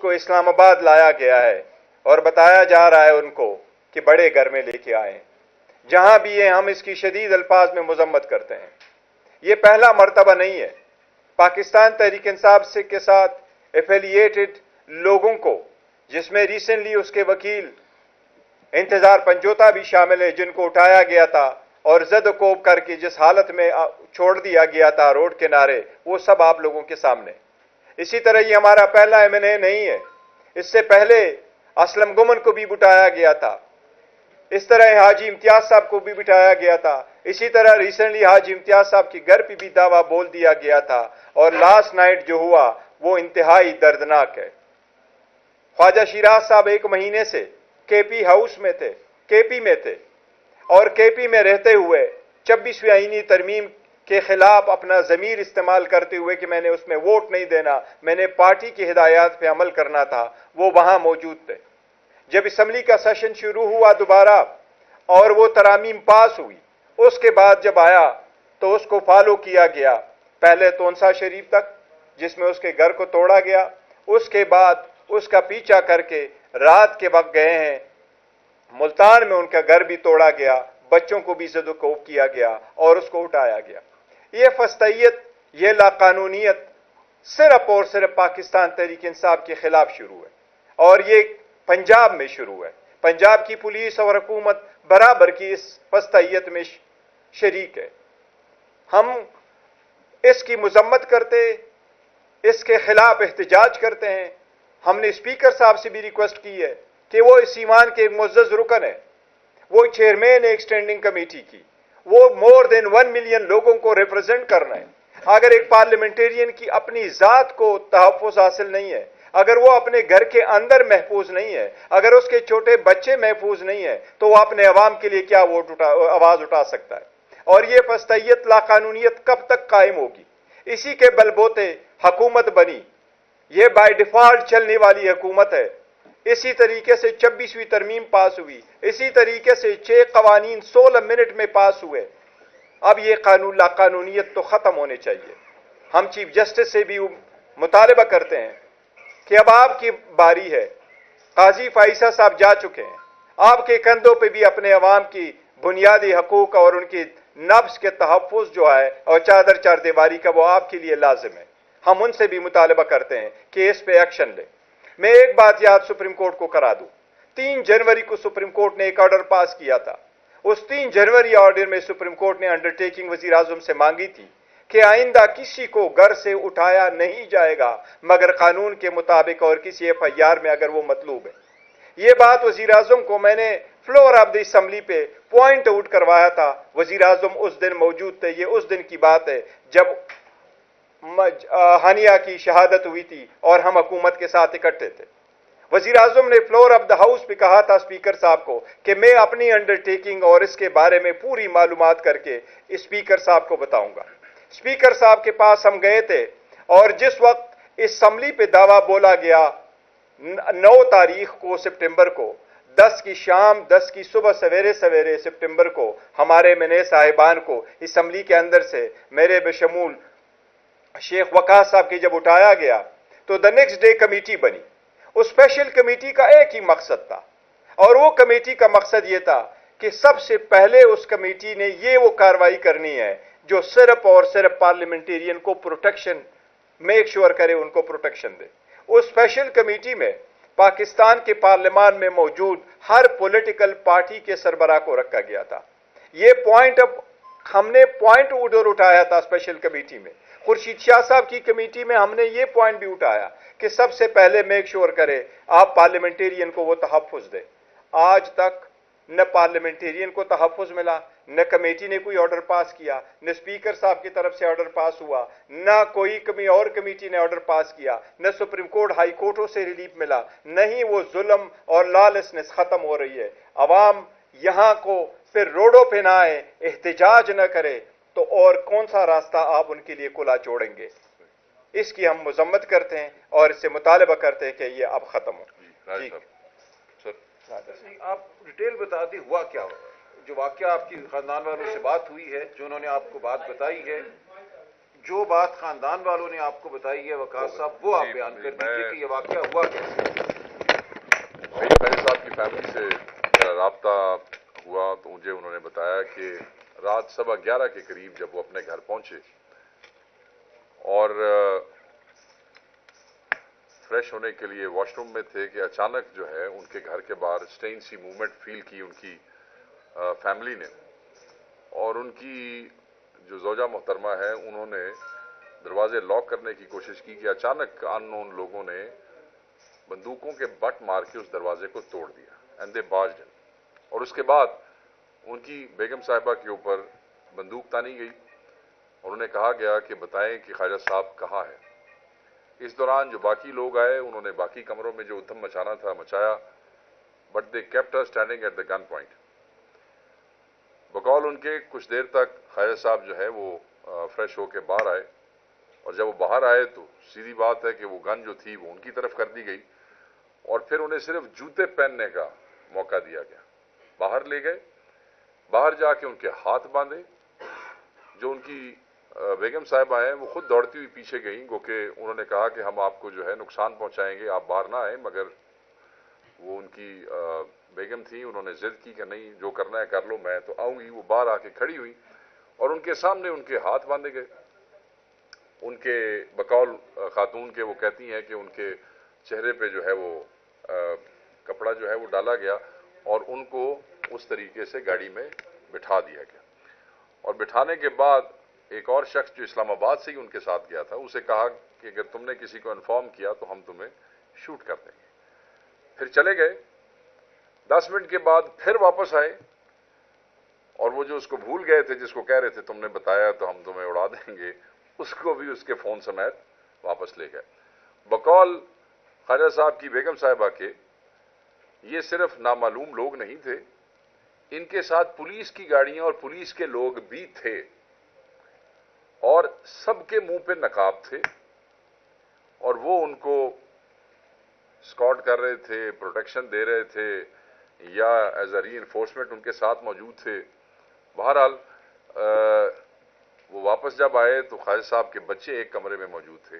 کو اسلام آباد لایا گیا ہے اور بتایا جا رہا ہے ان کو کہ بڑے گھر میں لے کے آئیں. جہاں بھی ہیں ہم اس کی شدید الفاظ میں مذمت کرتے ہیں. یہ پہلا مرتبہ نہیں ہے. پاکستان تحریک انصاف سے کے ساتھ ایفیلیٹڈ لوگوں کو، جس میں ریسنٹلی اس کے وکیل انتظار پنجوتا بھی شامل ہے، جن کو اٹھایا گیا تھا اور زد و کوب کر کے جس حالت میں چھوڑ دیا گیا تھا روڈ کنارے، وہ سب آپ لوگوں کے سامنے. اسی طرح یہ ہمارا پہلا M&A نہیں ہے. اس سے پہلے اسلم گمن کو بھی بٹایا گیا تھا. اس طرح حاجی امتیاز صاحب کو بھی بٹھایا گیا تھا. اسی طرح ریسنٹلی حاجی امتیاز صاحب کے گھر پہ بھی دعویٰ بول دیا گیا تھا. اور لاسٹ نائٹ جو ہوا وہ انتہائی دردناک ہے. خواجہ شیراز صاحب 1 مہینے سے KP ہاؤس میں تھے، KP میں تھے، اور KP میں رہتے ہوئے 26ویں آئینی ترمیم کے خلاف اپنا ضمیر استعمال کرتے ہوئے کہ میں نے اس میں ووٹ نہیں دینا، میں نے پارٹی کی ہدایات پہ عمل کرنا تھا، وہ وہاں موجود تھے. جب اسمبلی کا سیشن شروع ہوا دوبارہ اور وہ ترامیم پاس ہوئی، اس کے بعد جب آیا تو اس کو فالو کیا گیا. پہلے تونسا شریف تک، جس میں اس کے گھر کو توڑا گیا. اس کے بعد اس کا پیچھا کر کے رات کے وقت گئے ہیں ملتان میں، ان کا گھر بھی توڑا گیا، بچوں کو بھی زد و کوب کیا گیا اور اس کو اٹھایا گیا. یہ فسطیت، یہ لاقانونیت صرف اور صرف پاکستان تحریک انصاف کے خلاف شروع ہے، اور یہ پنجاب میں شروع ہے. پنجاب کی پولیس اور حکومت برابر کی اس فسطیت میں شریک ہے. ہم اس کی مذمت کرتے، اس کے خلاف احتجاج کرتے ہیں. ہم نے اسپیکر صاحب سے بھی ریکویسٹ کی ہے کہ وہ اس ایوان کے ایک معزز رکن ہے، وہ چیئرمین ایک اسٹینڈنگ کمیٹی کی، وہ مور دین 1 ملین لوگوں کو ریپرزینٹ کرنا ہے. اگر ایک پارلیمنٹیرین کی اپنی ذات کو تحفظ حاصل نہیں ہے، اگر وہ اپنے گھر کے اندر محفوظ نہیں ہے، اگر اس کے چھوٹے بچے محفوظ نہیں ہیں، تو وہ اپنے عوام کے لیے کیا آواز اٹھا سکتا ہے؟ اور یہ فسطیت، لاقانونیت کب تک قائم ہوگی؟ اسی کے بلبوتے حکومت بنی. یہ بائی ڈیفالٹ چلنے والی حکومت ہے. اسی طریقے سے 26ویں ترمیم پاس ہوئی، اسی طریقے سے 6 قوانین 16 منٹ میں پاس ہوئے. اب یہ قانون لاقانونیت تو ختم ہونے چاہیے. ہم چیف جسٹس سے بھی مطالبہ کرتے ہیں کہ اب آپ کی باری ہے. قاضی فائزہ صاحب جا چکے ہیں. آپ کے کندھوں پہ بھی اپنے عوام کی بنیادی حقوق اور ان کی نفس کے تحفظ جو ہے اور چادر چار دیواری کا، وہ آپ کے لیے لازم ہے. ہم ان سے بھی مطالبہ کرتے ہیں کہ اس پہ ایکشن لیں. میں ایک بات یاد سپریم کورٹ کو کرا دوں. 3 جنوری کو سپریم کورٹ نے ایک آرڈر پاس کیا تھا. اس 3 جنوری آرڈر میں سپریم کورٹ نے انڈرٹیکنگ وزیر اعظم سے مانگی تھی کہ آئندہ کسی کو گھر سے اٹھایا نہیں جائے گا مگر قانون کے مطابق اور کسی FIR میں اگر وہ مطلوب ہے. یہ بات وزیر اعظم کو میں نے فلور آف دی اسمبلی پہ پوائنٹ آؤٹ کروایا تھا. وزیر اعظم اس دن موجود تھے. یہ اس دن کی بات ہے جب ہانیہ کی شہادت ہوئی تھی اور ہم حکومت کے ساتھ اکٹھے تھے. وزیر اعظم نے فلور آف دا ہاؤس پہ کہا تھا اسپیکر صاحب کو کہ میں اپنی انڈرٹیکنگ اور اس کے بارے میں پوری معلومات کر کے اسپیکر صاحب کو بتاؤں گا. اسپیکر صاحب کے پاس ہم گئے تھے اور جس وقت اسمبلی پہ دعویٰ بولا گیا 9 تاریخ کو سپٹمبر کو 10 کی شام 10 کی صبح سویرے سویرے سپٹمبر کو ہمارے MNA صاحبان کو اسمبلی کے اندر سے میرے بشمول شیخ وقاص صاحب کی جب اٹھایا گیا تو دا نیکسٹ ڈے کمیٹی بنی. اس اسپیشل کمیٹی کا ایک ہی مقصد تھا اور وہ کمیٹی کا مقصد یہ تھا کہ سب سے پہلے اس کمیٹی نے یہ وہ کارروائی کرنی ہے جو صرف اور صرف پارلیمنٹیرین کو پروٹیکشن میک شور کرے، ان کو پروٹیکشن دے. اس اسپیشل کمیٹی میں پاکستان کے پارلیمان میں موجود ہر پولیٹیکل پارٹی کے سربراہ کو رکھا گیا تھا. یہ پوائنٹ اب ہم نے پوائنٹ آرڈر اٹھایا تھا اسپیشل کمیٹی میں. خورشید شاہ صاحب کی کمیٹی میں ہم نے یہ پوائنٹ بھی اٹھایا کہ سب سے پہلے میک شور کرے آپ پارلیمنٹیرین کو وہ تحفظ دے. آج تک نہ پارلیمنٹیرین کو تحفظ ملا، نہ کمیٹی نے کوئی آرڈر پاس کیا، نہ اسپیکر صاحب کی طرف سے آرڈر پاس ہوا، نہ کوئی اور کمیٹی نے آرڈر پاس کیا، نہ سپریم کورٹ ہائی کورٹوں سے ریلیف ملا. نہیں، وہ ظلم اور لالسنس ختم ہو رہی ہے. عوام یہاں کو پھر روڈوں پہ نہ آئے، احتجاج نہ کرے تو اور کون سا راستہ آپ ان کے لیے کھلا چھوڑیں گے؟ اس کی ہم مذمت کرتے ہیں اور اس سے مطالبہ کرتے ہیں کہ یہ اب ختم ہو. جی آپ ڈیٹیل بتا دیں ہوا کیا جو واقعہ آپ کی خاندان والوں سے بات ہوئی ہے، جو انہوں نے آپ کو بات بتائی ہے، جو بات خاندان والوں نے آپ کو بتائی ہے وقاص صاحب وہ آپ بیان کر دیجیے کہ یہ واقعہ ہوا کیسے؟ میری خیر صاحب کی فیملی سے میرا رابطہ ہوا تو مجھے انہوں نے بتایا کہ رات 11:15 کے قریب جب وہ اپنے گھر پہنچے اور فریش ہونے کے لیے واش روم میں تھے کہ اچانک جو ہے ان کے گھر کے باہر سٹرینج سی موومنٹ فیل کی ان کی فیملی نے، اور ان کی جو زوجہ محترمہ ہے انہوں نے دروازے لاک کرنے کی کوشش کی کہ اچانک ان نون لوگوں نے بندوقوں کے بٹ مار کے اس دروازے کو توڑ دیا اینڈ دے باجڈ ان، اور اس کے بعد ان کی بیگم صاحبہ کے اوپر بندوق تانی گئی اور انہیں کہا گیا کہ بتائیں کہ خواجہ صاحب کہاں ہے۔ اس دوران جو باقی لوگ آئے انہوں نے باقی کمروں میں جو ادھم مچانا تھا مچایا، but they kept her standing at the gun point. بقول ان کے کچھ دیر تک خواجہ صاحب جو ہے وہ فریش ہو کے باہر آئے، اور جب وہ باہر آئے تو سیدھی بات ہے کہ وہ گن جو تھی وہ ان کی طرف کر دی گئی، اور پھر انہیں صرف جوتے پہننے کا موقع دیا گیا۔ باہر لے گئے، باہر جا کے ان کے ہاتھ باندھے۔ جو ان کی بیگم صاحبہ ہیں وہ خود دوڑتی ہوئی پیچھے گئیں، گو کہ انہوں نے کہا کہ ہم آپ کو جو ہے نقصان پہنچائیں گے، آپ باہر نہ آئیں، مگر وہ ان کی بیگم تھی، انہوں نے ضد کی کہ نہیں جو کرنا ہے کر لو، میں تو آؤں گی۔ وہ باہر آ کے کھڑی ہوئی اور ان کے سامنے ان کے ہاتھ باندھے گئے۔ ان کے بقول خاتون کے وہ کہتی ہیں کہ ان کے چہرے پہ جو ہے وہ کپڑا جو ہے وہ ڈالا گیا اور ان کو اس طریقے سے گاڑی میں بٹھا دیا گیا، اور بٹھانے کے بعد ایک اور شخص جو اسلام آباد سے ہی ان کے ساتھ گیا تھا اسے کہا کہ اگر تم نے کسی کو انفارم کیا تو ہم تمہیں شوٹ کر دیں گے۔ پھر چلے گئے۔ 10 منٹ کے بعد پھر واپس آئے، اور وہ جو اس کو بھول گئے تھے جس کو کہہ رہے تھے تم نے بتایا تو ہم تمہیں اڑا دیں گے، اس کو بھی اس کے فون سمیت واپس لے گئے۔ بقول خواجہ صاحب کی بیگم صاحبہ کے یہ صرف نامعلوم لوگ نہیں تھے، ان کے ساتھ پولیس کی گاڑیاں اور پولیس کے لوگ بھی تھے، اور سب کے منہ پہ نقاب تھے، اور وہ ان کو اسکارٹ کر رہے تھے، پروٹیکشن دے رہے تھے، یا ایز اے ری انفورسمنٹ ان کے ساتھ موجود تھے۔ بہرحال وہ واپس جب آئے تو خواجہ صاحب کے بچے ایک کمرے میں موجود تھے۔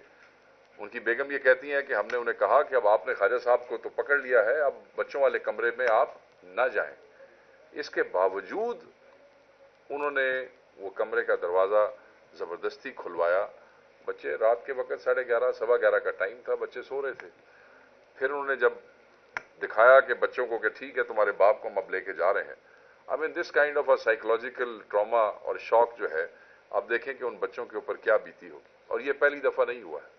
ان کی بیگم یہ کہتی ہیں کہ ہم نے انہیں کہا کہ اب آپ نے خواجہ صاحب کو تو پکڑ لیا ہے، اب بچوں والے کمرے میں آپ نہ جائیں۔ اس کے باوجود انہوں نے وہ کمرے کا دروازہ زبردستی کھلوایا۔ بچے رات کے وقت 11:30 11:15 کا ٹائم تھا، بچے سو رہے تھے۔ پھر انہوں نے جب دکھایا کہ بچوں کو کہ ٹھیک ہے تمہارے باپ کو ہم اب لے کے جا رہے ہیں، I mean this kind of a psychological trauma اور شوق جو ہے، آپ دیکھیں کہ ان بچوں کے اوپر کیا بیتی ہوگی، اور یہ پہلی دفعہ نہیں ہوا ہے۔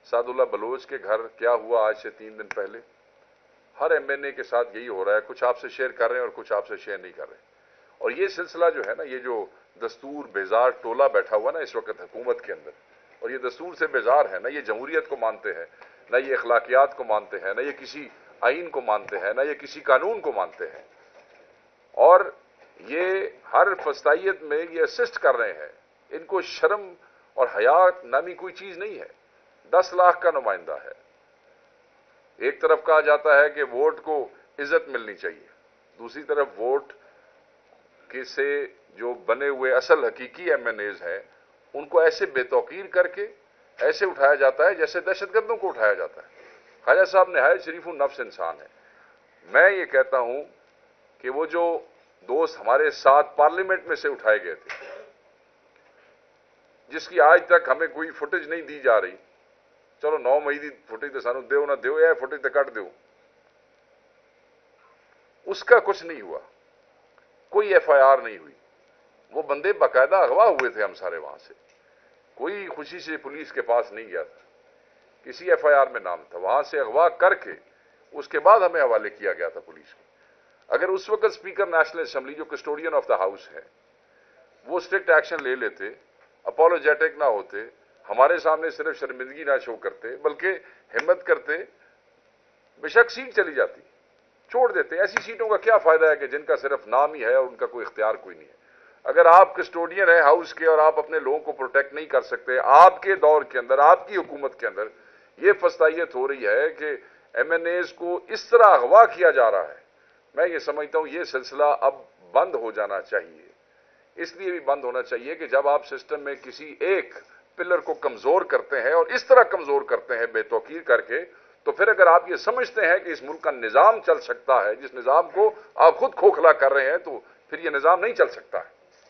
سعد اللہ بلوچ کے گھر کیا ہوا آج سے 3 دن پہلے، ہر ایم این اے کے ساتھ یہی ہو رہا ہے، کچھ آپ سے شیئر کر رہے ہیں اور کچھ آپ سے شیئر نہیں کر رہے۔ اور یہ سلسلہ جو ہے نا، یہ جو دستور بیزار ٹولہ بیٹھا ہوا نا اس وقت حکومت کے اندر، اور یہ دستور سے بیزار ہے، نہ یہ جمہوریت کو مانتے ہیں، نہ یہ اخلاقیات کو مانتے ہیں، نہ یہ کسی آئین کو مانتے ہیں، نہ یہ کسی قانون کو مانتے ہیں، اور یہ ہر فسطائیت میں یہ اسسٹ کر رہے ہیں۔ ان کو شرم اور حیات نامی کوئی چیز نہیں ہے۔ 10 لاکھ کا نمائندہ ہے۔ ایک طرف کہا جاتا ہے کہ ووٹ کو عزت ملنی چاہیے، دوسری طرف ووٹ کے سے جو بنے ہوئے اصل حقیقی ایم این ایز ہیں ان کو ایسے بے توقیر کر کے ایسے اٹھایا جاتا ہے جیسے دہشت گردوں کو اٹھایا جاتا ہے۔ خواجہ صاحب نہایت شریف النفس انسان ہے۔ میں یہ کہتا ہوں کہ وہ جو دوست ہمارے ساتھ پارلیمنٹ میں سے اٹھائے گئے تھے، جس کی آج تک ہمیں کوئی فوٹیج نہیں دی جا رہی، چلو 9 مئی دی فوٹیج تو سانو دیو نہ دیو، یہ فوٹیج تو کٹ دیو، اس کا کچھ نہیں ہوا، کوئی ایف آئی آر نہیں ہوئی۔ وہ بندے باقاعدہ اغوا ہوئے تھے، ہم سارے وہاں سے، کوئی خوشی سے پولیس کے پاس نہیں گیا تھا، کسی ایف آئی آر میں نام تھا، وہاں سے اغوا کر کے اس کے بعد ہمیں حوالے کیا گیا تھا پولیس کو۔ اگر اس وقت اسپیکر نیشنل اسمبلی جو کسٹوڈین آف دا ہاؤس ہے وہ اسٹرکٹ ایکشن لے لیتے، اپولوجیٹک نہ ہوتے، ہمارے سامنے صرف شرمندگی نہ شو کرتے بلکہ ہمت کرتے، بے شک سیٹ چلی جاتی، چھوڑ دیتے۔ ایسی سیٹوں کا کیا فائدہ ہے کہ جن کا صرف نام ہی ہے اور ان کا کوئی اختیار کوئی نہیں ہے۔ اگر آپ کسٹوڈین ہیں ہاؤس کے اور آپ اپنے لوگوں کو پروٹیکٹ نہیں کر سکتے، آپ کے دور کے اندر، آپ کی حکومت کے اندر یہ فسطائیت ہو رہی ہے کہ ایم این ایز کو اس طرح اغوا کیا جا رہا ہے، میں یہ سمجھتا ہوں یہ سلسلہ اب بند ہو جانا چاہیے۔ اس لیے بھی بند ہونا چاہیے کہ جب آپ سسٹم میں کسی ایک پلر کو کمزور کرتے ہیں اور اس طرح کمزور کرتے ہیں بے توقیر کر کے، تو پھر اگر آپ یہ سمجھتے ہیں کہ اس ملک کا نظام چل سکتا ہے، جس نظام کو آپ خود کھوکھلا کر رہے ہیں، تو پھر یہ نظام نہیں چل سکتا ہے۔